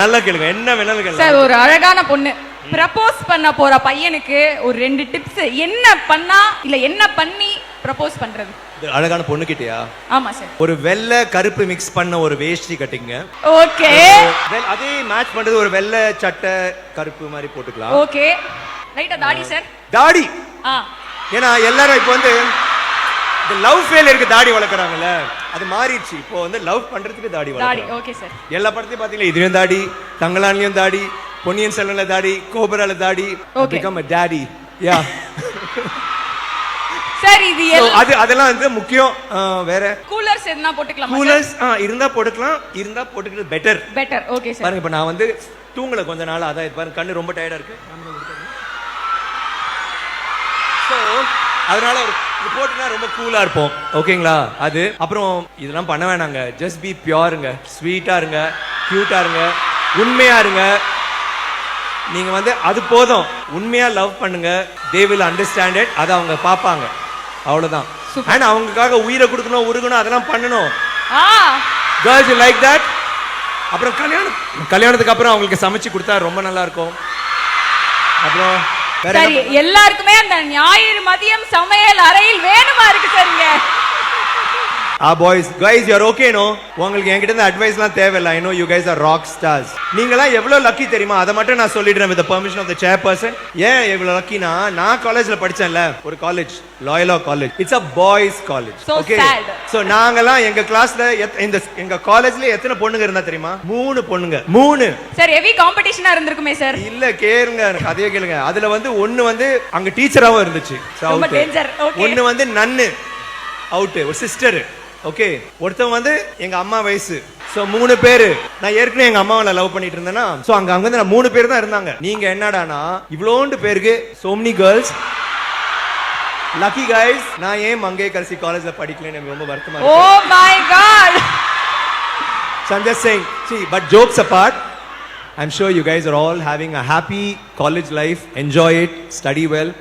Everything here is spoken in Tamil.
நல்லா கேளுங்க, என்ன வேணாலும் கேளுங்க. சார், ஒரு அழகான பொண்ணு ப்ரப்போஸ் பண்ண போற பையனுக்கு ஒரு 2 டிப்ஸ், என்ன பண்ணா இல்ல என்ன பண்ணி ப்ரப்போஸ் பண்றது? அழகான பொண்ணு கிட்டயா? ஆமா சார். ஒரு வெள்ளை கருப்பு மிக்ஸ் பண்ண ஒரு வேஷ்டி கட்டிங்க. ஓகே. அதே மேட்ச் பண்றது ஒரு வெள்ளை சட்டை கருப்பு மாதிரி போட்டுக்கலாம். ஓகே. ரைட்டா தாடி சார்? தாடி. ஏன்னா எல்லாரும் இப்போ வந்து லவ் ஃபெயிலியருக்கு தாடி வளர்க்குறாங்கல்ல, அது மாறிடுச்சு. இப்போ வந்து லவ் பண்றதுக்கு தாடி வளர்க்குறாங்க. Okay sir. எல்லா படத்தையும் பாத்தீங்களா, இதுலயும் தாடி, தங்கலான்லயும் தாடி, பொன்னியின் செல்வன்ல தாடி, கோபுரால தாடி, become a daddy. Yeah sir, இது அதெல்லாம் வந்து முக்கியம். வேற கூலர்ஸ் எதுனா போட்டுக்கலாமா? கூலர்ஸ் இருந்தா போட்டுக்கலாம், இருந்தா போட்டுக்கிறது பெட்டர். Okay sir. பாருங்க, இப்ப நான் வந்து தூங்கல கொஞ்ச நாள், அதான் பாருங்க கண்ணு ரொம்ப டயர்டா இருக்கு. சோ அதனால இது போட்டுனா ரொம்ப கூலா இருப்போம். ஓகேங்களா? அது அப்புறம் இதெல்லாம் பண்ண வேணாங்க. ஜஸ்ட் பி பியூருங்க, ஸ்வீட்டா இருங்க, கியூட்டா இருங்க, உண்மையா இருங்க. நீங்க வந்து அது போதும். உண்மையா லவ் பண்ணுங்க. they will understand it. அதை அவங்க பாப்பாங்க, அவ்வளவுதான். ஆனா அவங்களுக்காக உயிரை கொடுக்கணும், உருகணும், அதெல்லாம் பண்ணணும். girls you like that. அப்புறம் கல்யாணத்துக்கு அப்புறம் அவங்களுக்கு சமைச்சு கொடுத்தா ரொம்ப நல்லா இருக்கும். அப்புறம் சரி, எல்லாருக்குமே அந்த ஞாயிறு மதியம் சமையல் அறையில் வேணுமா இருக்கு சார் இங்க? boys guys you are okay no? உங்களுக்கு என்கிட்ட இருந்து அட்வைஸ்லாம் தேவையில்லை. I know you guys are rock stars. நீங்கலாம் எவ்வளவு லக்கி தெரியுமா? அதை மட்டும் நான் சொல்லிடுறேன் with the permission of the chairperson. ஏன் எவ்வளவு லக்கினா, நான் காலேஜ்ல படிச்சேன்ல, ஒரு college, லாயலா college. It's a boys college. Okay. So நாங்கலாம் எங்க கிளாஸ்ல எங்க காலேஜ்ல எத்தனை பொண்ணுங்க இருந்தா தெரியுமா? 3 பொண்ணுங்க. 3. சார், ஹெவி காம்படிஷனா இருந்திருக்குமே சார்? இல்ல, கேளுங்க, கதையை கேளுங்க. அதுல வந்து ஒன்னு வந்து அங்க டீச்சராவும் இருந்துச்சு. ரொம்ப டேஞ்சர். ஓகே. ஒன்னு வந்து நன்னு அவுட், ஒரு சிஸ்டர். ஓகே. ஒருத்தன் வந்து எங்க அம்மா வயசு. சோ 3 பேரு. நான் ஏற்கனவே எங்க அம்மாவை லவ் பண்ணிட்டு இருந்தேனா, சோ அங்க வந்து 3 பேர் தான் இருந்தாங்க. நீங்க என்னடானா இவ்வளோண்டு பேருக்கு so many girls. lucky guys. நான் ஏன் மங்கை கரசி காலேஜ்ல படிக்கலன்னு எனக்கு ரொம்ப வருத்தமா இருக்கு. Oh my god. So I'm just saying, see, but jokes apart, I'm sure you guys are all having a happy college life. Enjoy it, study well.